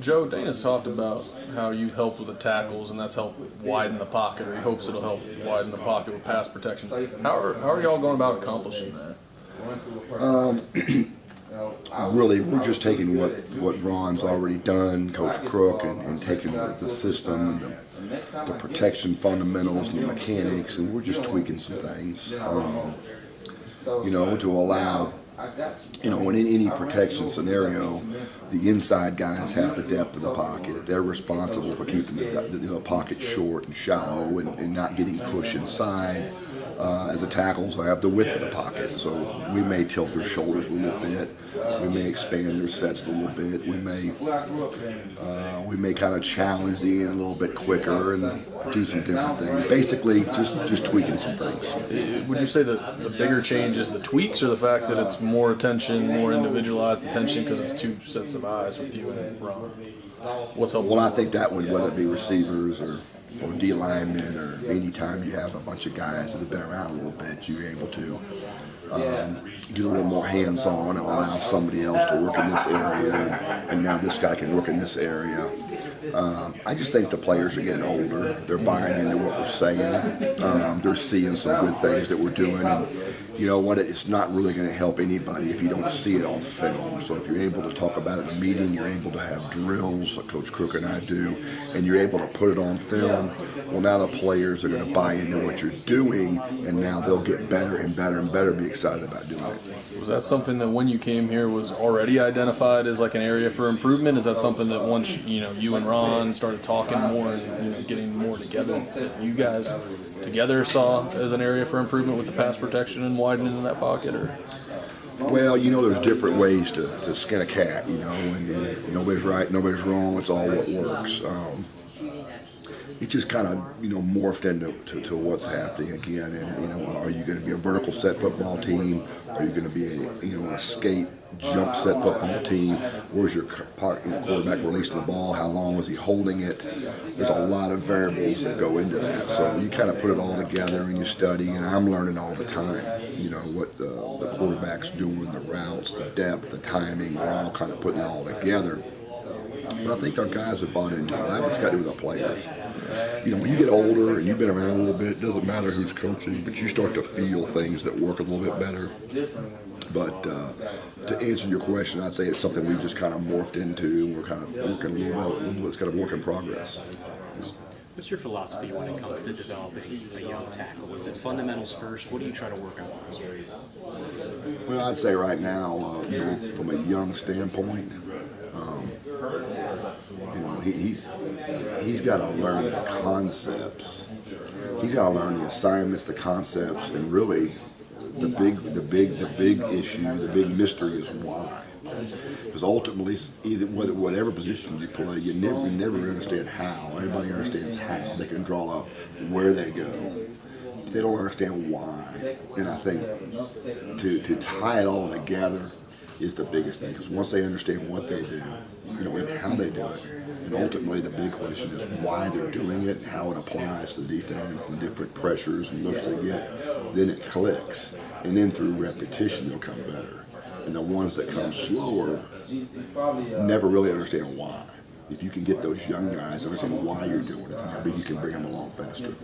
Joe, Dana's talked about how you've helped with the tackles, and that's helped widen the pocket, or he hopes it'll help widen the pocket with pass protection. How are y'all going about accomplishing that? Really, we're just taking what Ron's already done, Coach Crook, and taking the system and the protection fundamentals and the mechanics, and we're just tweaking some things, to allow, in any protection scenario, the inside guys have the depth of the pocket. They're responsible for keeping the pocket short and shallow and not getting pushed inside. As a tackles, I have the width of the pocket, so we may tilt their shoulders a little bit. We may expand their sets a little bit. We may kind of challenge the end a little bit quicker and do some different things. Basically, just tweaking some things. Would you say that the bigger change is the tweaks, or the fact that it's more attention, more individualized attention because it's two sets of eyes with you and Ron? What's helpful? Well, I think that would, whether it be receivers or D linemen, or any time you have a bunch of guys that have been around a little bit, you're able to get a little more hands-on and allow somebody else to work in this area, and now this guy can work in this area. I just think the players are getting older. They're buying into what we're saying. They're seeing some good things that we're doing, and you know what? It's not really going to help anybody if you don't see it on film. So if you're able to talk about it in a meeting, you're able to have drills like Coach Crook and I do, and you're able to put it on film. Well, now the players are going to buy into what you're doing, and now they'll get better and better and better, be excited about doing it. Was that something that when you came here was already identified as like an area for improvement? Is that something that once you and Ron started talking more and getting more together, that you guys together saw as an area for improvement with the pass protection and widening that pocket? Or well, there's different ways to skin a cat, and nobody's right, nobody's wrong, it's all what works. It just kind of, morphed into what's happening again. And, are you going to be a vertical set football team? Are you going to be a escape jump set football team? Where's your quarterback releasing the ball? How long was he holding it? There's a lot of variables that go into that. So you kind of put it all together and you study, and I'm learning all the time, what the quarterback's doing, the routes, the depth, the timing. We're all kind of putting it all together. But I think our guys have bought into it. It's got to do with our players. When you get older and you've been around a little bit, it doesn't matter who's coaching, but you start to feel things that work a little bit better. But to answer your question, I'd say it's something we've just kind of morphed into. We're kind of working a little bit. It's kind of work in progress. What's your philosophy when it comes to developing a young tackle? Is it fundamentals first? What do you try to work on most ways? Well, I'd say right now, from a young standpoint, he's got to learn the concepts. He's got to learn the assignments, the concepts, and really the big issue, the big mystery is why. Because ultimately, whatever position you play, you never understand how. Everybody understands how. They can draw up where they go. But they don't understand why. And I think to tie it all together is the biggest thing. Because once they understand what they do, and how they do it, and ultimately the big question is why they're doing it, how it applies to defense and different pressures and looks they get, then it clicks. And then through repetition, they'll come better. And the ones that come slower never really understand why. If you can get those young guys to understand why you're doing it, I think you can bring them along faster.